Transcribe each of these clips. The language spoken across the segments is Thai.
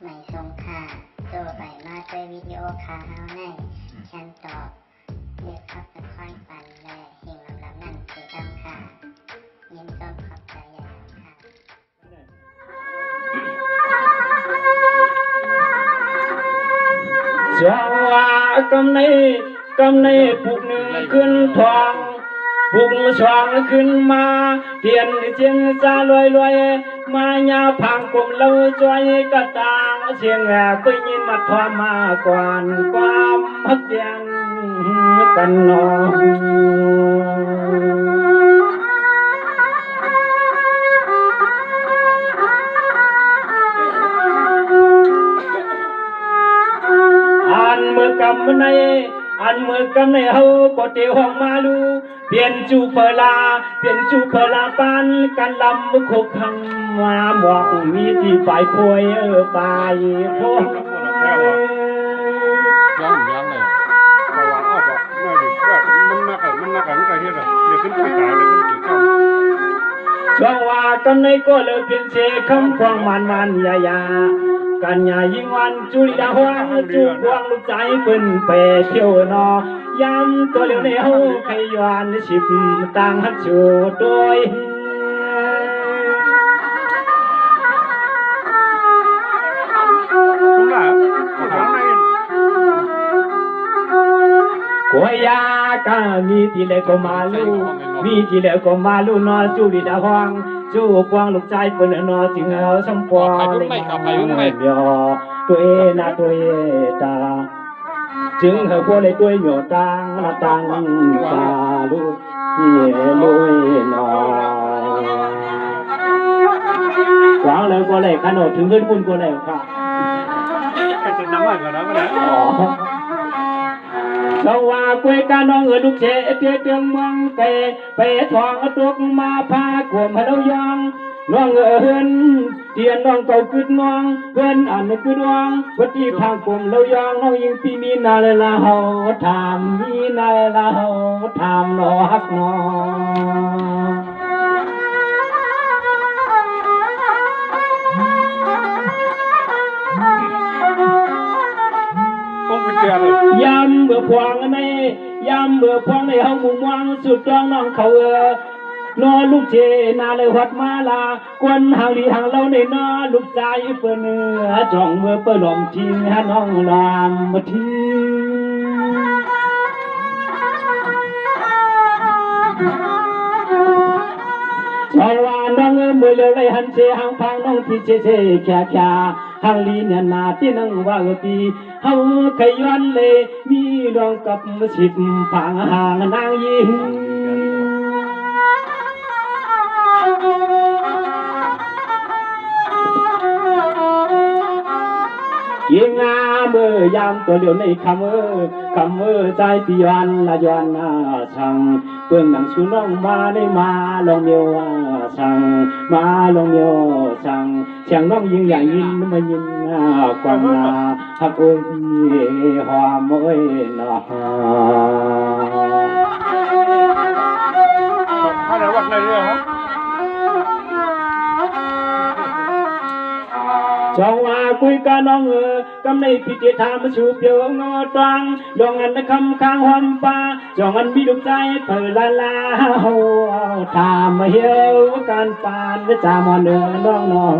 ไม่ทรงค่าโตไปมาด้วยวิดีโอคาเฮาในฉันตอบเลือกขับเป็นควายปันและหิ่งลำนั่นคือดำค่ะยินต้นขอบใจใหญ่ค่ะสว่ากำในปุกหนึ่งขึ้นทองปุกสองขึ้นมาเทียนเชียงซาลอยมายาพังกลมเล่าจอยกระตางเสียงก็ยินมาทอมาก่อนความฮักเดียนกันนอนมือกำในเฮาก็เตห้องมาลูเปลี่ยนจูเพลาปานกันลำคุกหังมาหมอกมีที่ฝ่ายพวยไปพงย้อนเลยเพราะว่าอ้อบอกน่าดิว่ามันนักมันก็เฮ็ดอ่ะเดี๋ยวขึ้นไปตายเลยขึ้นกี่ก้อนช่วงว่ากันในก็เลยเปลี่ยนเสคำควงมันยากันยายิ่งวันจุลิดาหวงจูบวงลูกใจปืนไปเที่ยวนอยำตัวเลี้ยวในเฮาใครยวนสิบต่างหัดชูด้วยกวยากามีที่เลก็มาลูนอจูลิดาหวงจูบวงลูกใจปืนนอจึงเอาสัมปอเลยเดียวตัวเอนะตัวเอตาจึงเหอพวกเลยด้วยหยดตังละตังสาลุเย่ลุยนอหวังเลยก็เลยขนมถึงขึ้นบุญก็เลยค่ะจะน้ำมันกันแล้วก็ได้เราว่าคุยกันน้องลูกเจ๊เตี้ยเมืองเกไปทองตุกมาพากวมให้เรายังน้องเตียนน้องเก่าขึ้นน้องเพื่อนอันคือน้องวัดที่พากวมเรายังน้องยิงพี่มีนาเลยละเฮาทำมีนาเลยละเฮาทำน้อฮักน้องยำเบื่อพวงในเฮามุ่งวังสุดจองน้องเขานอลูกเจนาเลยวัดมาลากวนหางลีหางเราในนอลูกใจเปิ้นจ้องเมื่อเปิ้นหลอมทิ้งหาน้องลามมาทิ้งชาวว่าน้องเมื่อเลยหันเชหางพังน้องที่เชแค่หางลีเนี่ยนาที่นั่งว่าตีเฮาขย้อนเลยมีดองกับสิบพังห่างนางยิงยิงเมื่อยามตัวเดียวในคำเมื่อใจปีวันละย้อนสั่งเปื้องหนังชูน้องมาได้มาลองเดียวสั่งมาลองเดียวสั่งเสียงน้องยิงอย่างยินมายินกวางฮักโอ้ยหอมโอ้ยนะอะไรวัดอะไรเนี่ยฮะจองว่าคุยกันน้องกำในพิธีทำชูเปียวงอตังดองอันคำข้างหอมฟ้าจองอันมีดวงใจเปิดลาหัวทำเหี่ยวการปานจามอนเดินน้อง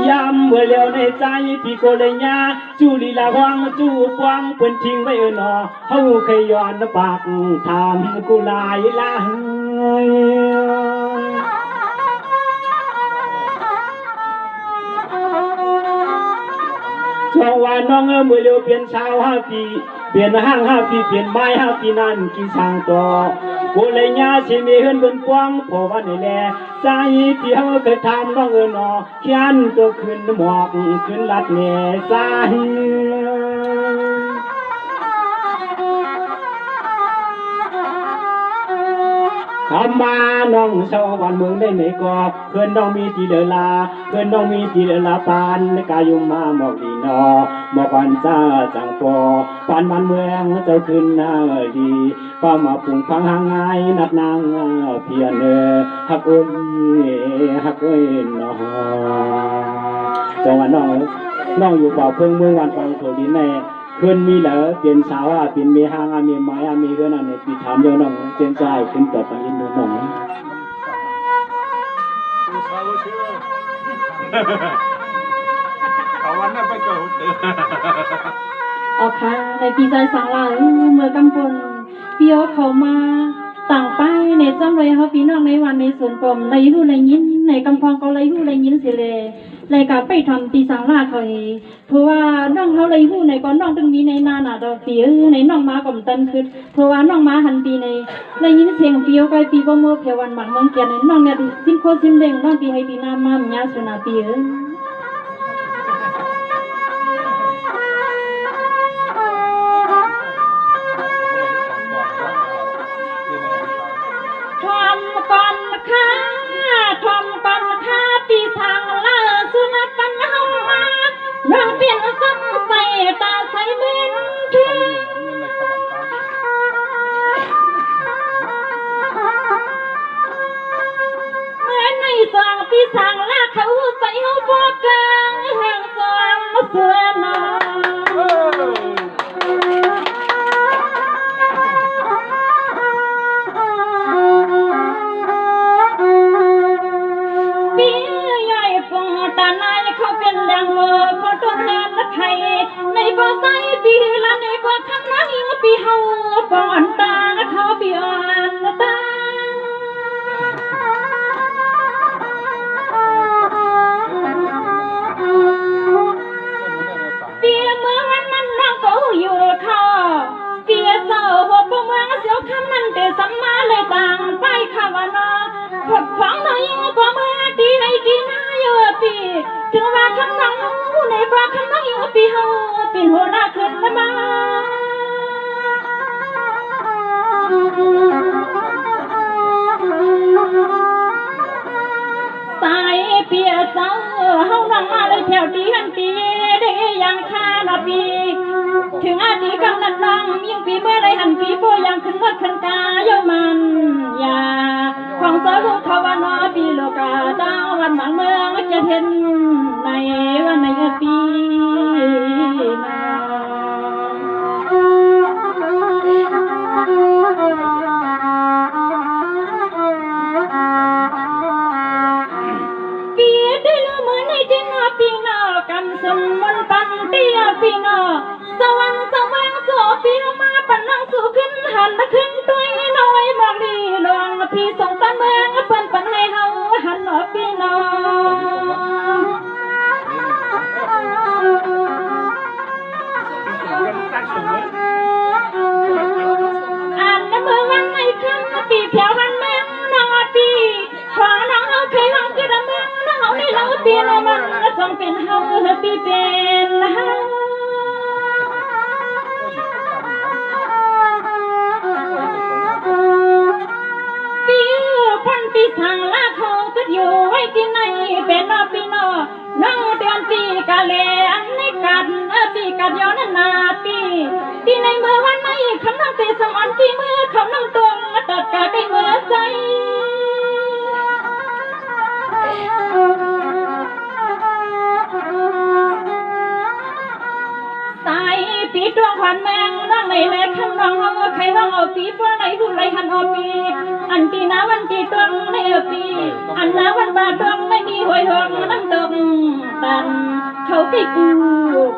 ยำเมื่อเลี้ยวในใจพี่โกเลยญาจูลีลาวังจูปวงเปิ้นทิ้งไว้นอเฮาเคยย้อนปากทำกูลายละช่วงว่าน้องเมื่อเลี้ยวเปลี่ยนชาว5 ปีเปลี่ยนห้าง5 ปีเปลี่ยนไม้5 ปีนั่นกี่สร้างต่อกูเลยญาสิมีเฮือนบนปวงพอว่านี่แหละใจที่เฮาเคยทำน้องนอเขียนตัวขึ้นหมอกขึ้นลัดแง่ใจคำมาน้องชาวบ้านเมืองได้ไหนก็เพื่อนน้องมีที่เดลาปานในกายุมาหมอกดิน นอบอกวันซาจังปอปานมันเมืองเจ้าขึ้นหน้าดีป้ามาปุ่งพังหางไงนัดนางเพียนฮักอุ้ยฮักอุ้ยนอจังหวะน้องอยู่เป่าเพิ่งเมื่อวันฟังโถดินในขึ้นมีเหลือเปลี่ยนสาวเปลี่ยนมีหางมีไม้มีก็นั่นในปีถามเดียวน้องเจนใจขึ้นต่อไปอินโดน้องเอาวันนั้นไปเกิดออกค่ะในปีใจสังลาเมื่อกำปนเปียวเขามาต่างไปในจำเลยเขาพี่น้องในวันในส่วนกลมในหูในยินในกำพองก็เลยหูในยินสิเลยเลยกลับไปทำปีสังลาเขาเพราะว่าน้องเขาเลยหูในก้อนน้องตึงมีในนาหนาดอกปีในน้องมากลมตันคือเพราะว่าน้องมาหันปีในยินเสียงเปียวไปปีบ่โมเพวันหมักเมืองเกียนน้องเนี่ยสิ้นโคสิ้นเด้งน้องปีให้ปีนามามีอาสุนาปีปีสังลาสุนัขปัญหาน้องเปลี่ยนซ้ำใส่ตาใส่เบ็นทีเมื่อในสองปีสังลาเขาใส่เขาบอกกันแห่งสองเสือนอในบ่อใส่ปีละในบ่อคำนั้นปีเฮาก่อนตาเขาปีอ่อนตาปีเมื่อวันมันน้องก็อยู่เขาปีเศร้าหัวเมืองเสียวคำนั้นแต่สัมมาเลยต่างไปข้าวนาพดฟังหน่อยก็เมื่อตีให้ตีหน้าเยอะปีถึงว่าคำนั้นในบ่อคำนั้นปีเฮาเป็นหัวหน้าขึ้นมาสายเปียเจ้าเฮานั่งมาเลยแถวตีหันตีได้ยังคาหน้าปีถึงอาทิกำนันน้องยิ่งปีเมื่อไรหันปีโปยังขึ้นวัดขึ้นกาโยมันยาของเจ้าลูกเขาว่านอปีโลกาดาววันหมันเมืองจะเห็นในวันในปีสมมันปันเตียพี่น้อสวรรค์สว่างโสพี่มาปันนังสู่ขึ้นหันขึ้นตัวน้อยบอกดีลวงพี่ส่งตาเมืองเปิ้นปันให้เฮาหันหนอพี่น้ออันเมื่อวันไม่ครั้งปีแถวหันแม่น้องปีขอน้องเฮาเคยห้องกระเมืองน้องเฮาในเราปีน้องมันส่งเป็นเฮาปีเป็นเฮาปีพันปีทางลาเขาก็อยู่ไว้ที่ไหนเป็นนอปีนอน้องเดือนปีกะเลอันในกันปีกัดย้อนนาปีที่ในเมื่อวันไม่คำน้องตีสมอนปีเมื่อเขาน้องตรงตัดกะใกล้เมื่อใจสายปีดวงขวัญแมงน้องในแม่คำน้องเอาใครห้องเอาปีเพราะไหนผู้ไรหันเอาปีอันตีน้าวันตีตวงในปีอันน้าวันบาตวงไม่มีหวยหงน้ำตกตันเขาไปกู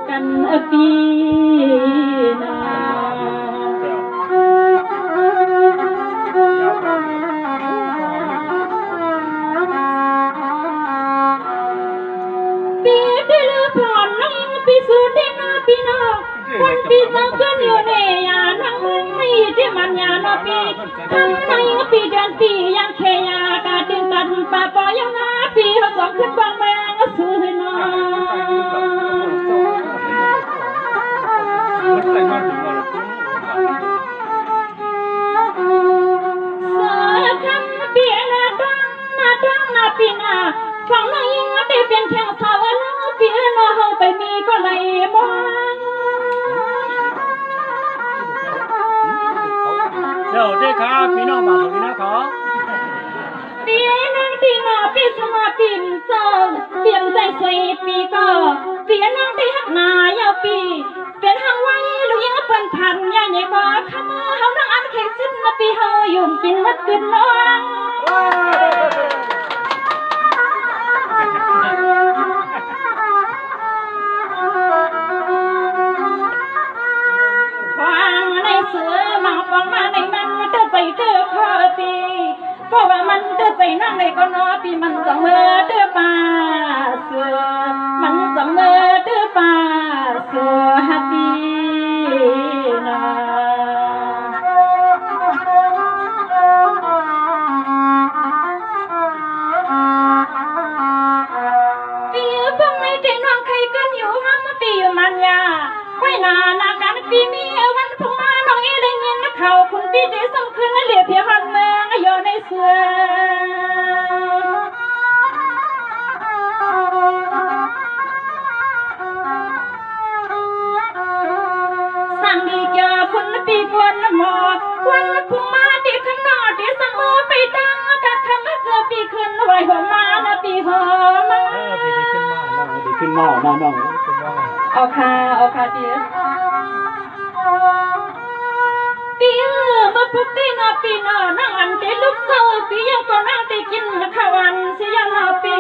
กันปีนาปีที่ลือผ่อนน้องปีสุดที่นาปีนาคนปีสองขึ้นอยู่ในยาทั้งมึงไม่ที่มันยานอปีทั้งในปีเดือนปียังเคยากาดินตันป่าปอยังนาปีเขาสองขึ้นบางแมงสู้ให้น้องปีนาฟังน้องยิ่งได้เป็นแข่งสาวน้องปีน้องเฮาไปมีก็เลย เดี๋ยวได้ครับพี่น้องบางคนนะขอปีนังปีหน้าปีสมาปีนเศร้าเปลี่ยนใจสวยปีก็เปลี่ยนนังปีหักหนายาวปีเป็นหางไว้ลูกยังเป็นพันใหญ่ใหญ่ก็ข้ามือเฮานังอันเข่งสิ้นมาปีเฮายุ่มกินมัดกินน้องเสือมาฟังมาในมันเดินไปเจอข้อปีเพราะว่ามันเดินไปนั่งในก็นอปีมันเสมอเดือป่าเสือมันเสมอเดือป่าเสือฮับปีนาปีพวกไม่ได้น้องใครกันอยู่ห้ามปีอยู่มันยาไว้นานาการปีมีวันพงมาน้องเอได้ยินนะเขาคุณปีเดสำคัญนะเหลียเพียหันเมืองอยู่ในเสือสั่งดีเกี่ยวคุณปีกวนหมอวันพงมาดีข้างนอกดีสมอไปดังกัดคำว่าเกือบปีขึ้นไว้หัวมานะปีหัวมาปีดีขึ้นมาน้องดีขึ้นมาน้องเอาค่ะเดี๋ยวปีมาพุกตีนาปีนานั่งอันเดลุกเศร้าปียังก็นั่งได้กินข้าววันเสียงนาปี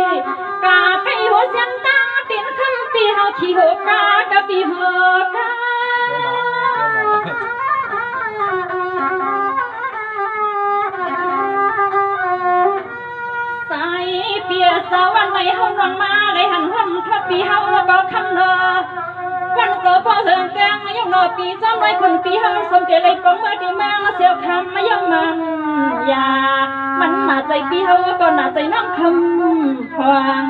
กาไปหัวเสียงตาตีนคำปีเฮาขี้หัวกากะปีหัวกาใส่เปียสาวันไหนเฮานอนมาได้หันหันทับปีเฮาก็คำนอวันก็พอเหิงแกงยังนอปีจำไว้คนปีเฮาสมเจริญก็เมื่อที่แม่เสียวคำมายังมันยามันมาใจปีเฮาก็น่าใจน้ำคำฟัง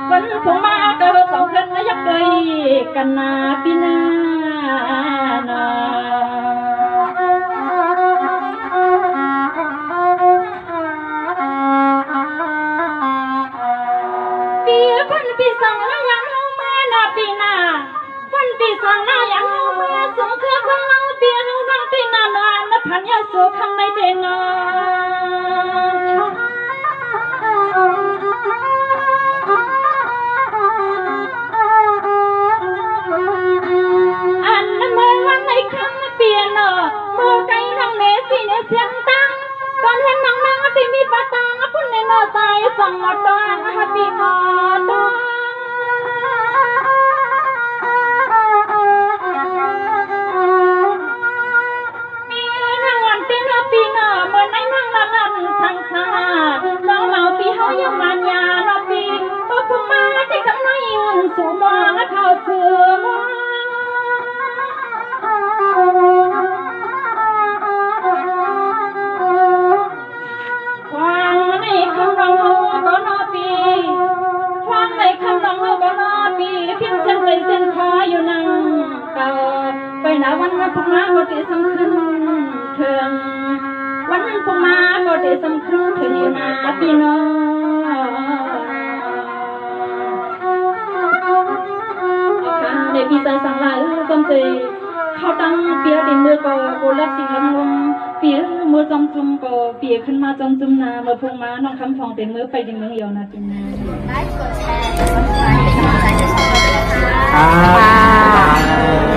วันผมมาก็สองคนยักเลยกันนาปีนานาปีพันปีสังละยังเฮามานาปีนาวันปีสังนายังเฮามาสงเครือคนเราเปียเฮาดังตีนานานนับพันยาสูคำในเดนออันนั้นเมื่อวันในคำเปียนอเมื่อไก่น้องเนสีเนเสียงตังตอนเห็นน้องนางปีมีปะตังพุ่นในนอใจสั่งหมดตองฮับปีหมดตองปีหน้าเมื่อไหนนั่งละนั่นทางชาน้องเมาปีเฮายังมันยาเนาะปีตบพุ่งมาที่ข้างในอุ่นสู่มองและเข้าเสือมองความในคำร้องเฮาก็นอปีความในคำร้องเฮาก็นอปีเพียงเส้นใจเส้นคออยู่นั่งเก่าไปหน้าวันพุ่งมาก็ที่สำคัญเถิงวันพงมาก็ได้สำคัญถึงมาพี่น้องในพี่ใจสังลายจำเตยเขาตั้งเปียดินมือก็โกลักสิ่งลำลมเปียมือจำจุ่มก็เปียขึ้นมาจำจุ่มนาเมื่อพงมาน้องคำทองเป็นมือไปดินเมืองเยาวนาพี่น้องไลค์กดแชร์กดซับสไครต์เป็นกำลังใจให้ช่องเราด้วยนะคะ